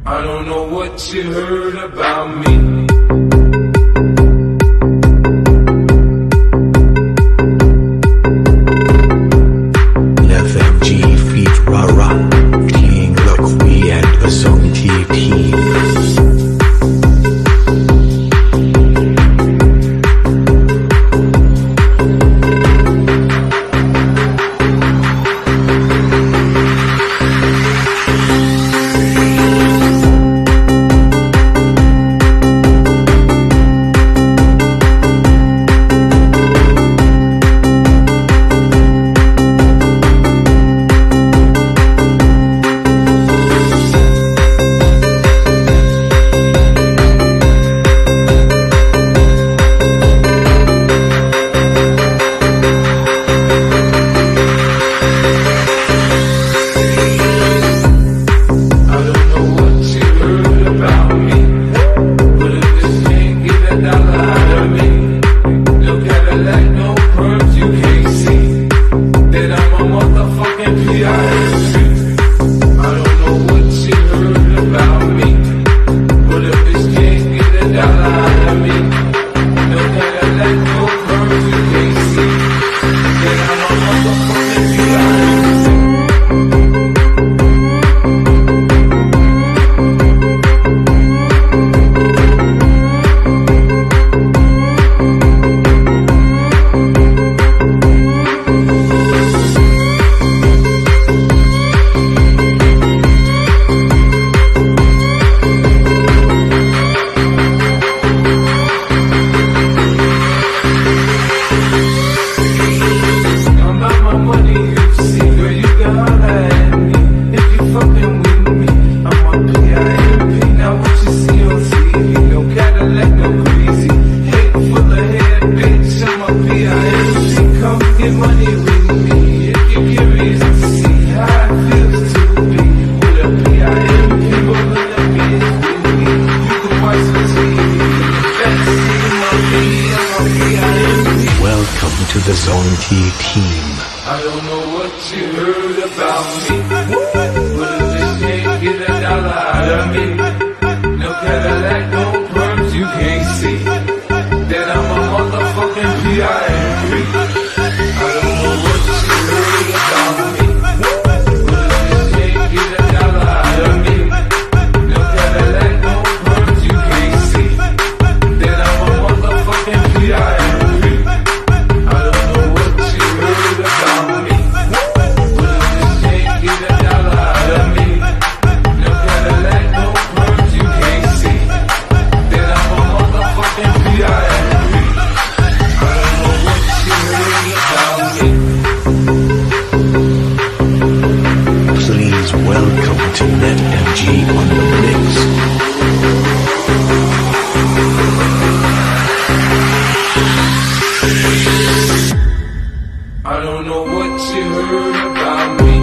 I don't know what you heard about me. FMG feat Rara, King Loqui and the Song team. Welcome to the Zone T team. I don't know what you heard about me, but if this can't get a dollar out of me, no Cadillac, no perms you can't see, then I'm a motherfucking PIMP. I don't know what you heard about me, but if this can't get a dollar out of me, no Cadillac, no perms you can't see, then I'm a motherfucking PIMP. Welcome to NetMG on the mix. I don't know what you heard about me.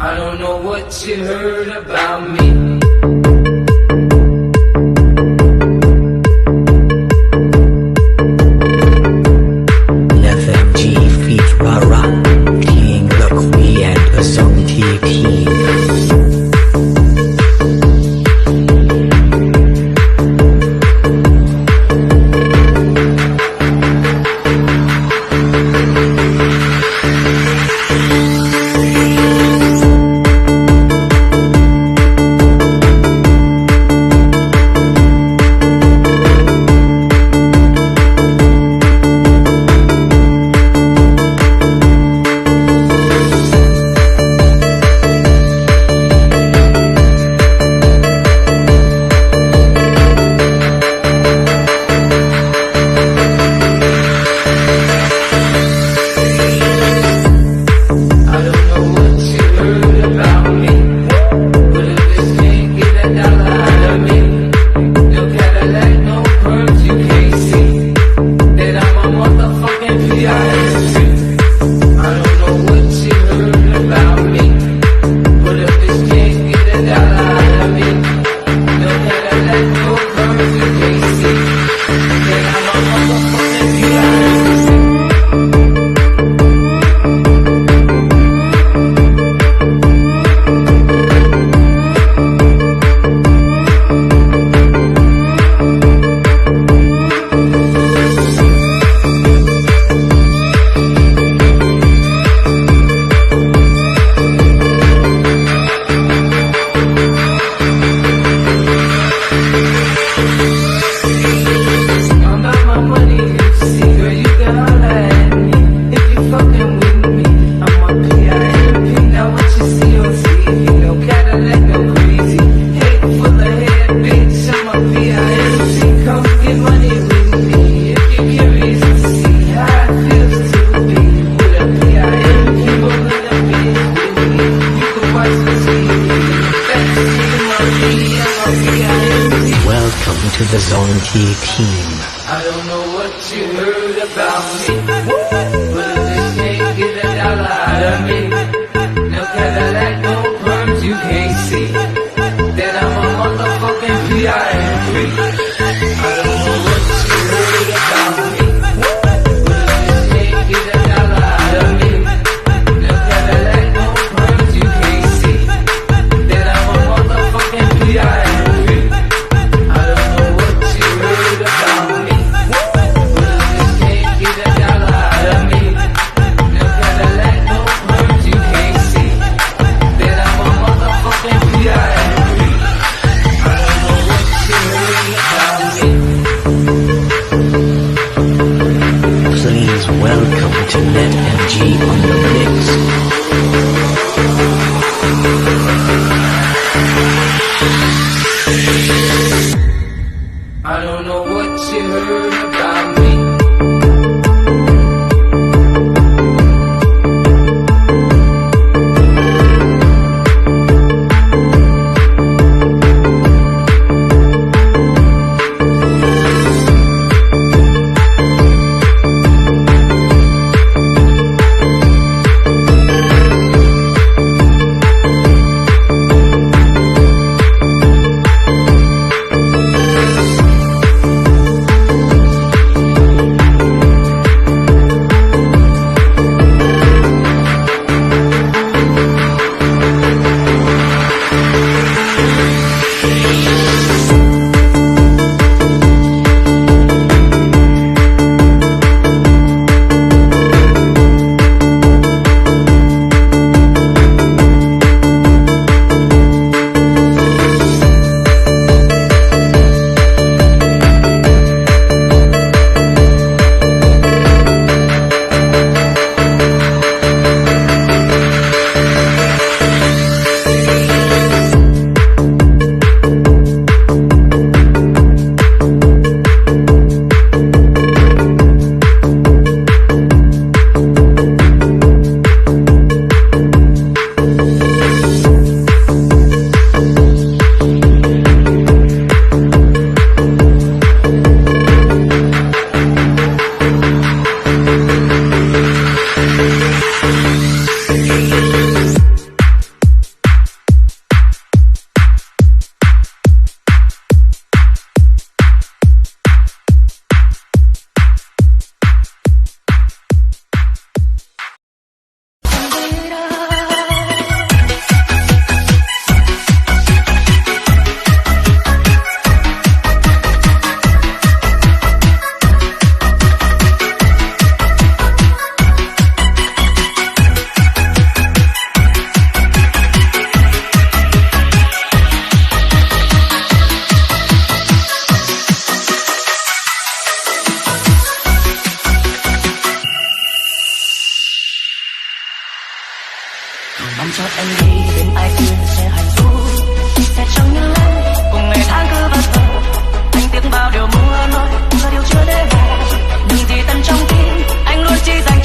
I don't know what you heard about me. FMG feat Rara, King Look We and the Song T Team. Welcome to the Zone T Team. I don't know what you heard about me, but if this can't get a dollar out of me, no Cadillac, no perms you can't see, then I'm a motherfucking PIMP. I don't know what you heard about me, but if this can't get a dollar out of me, no Cadillac, no perms you can't see, then I'm a motherfucking PIMP. Please welcome to Net MG on the mix. I don't know what you heard about me. Mong cho em đi bên ai kia sẽ hạnh phúc, sẽ chẳng như em cùng ngày tháng cứ vật vờ. Anh tiếc bao điều mưa nói và điều chưa để về, nhưng thì tận trong tim anh luôn chỉ dành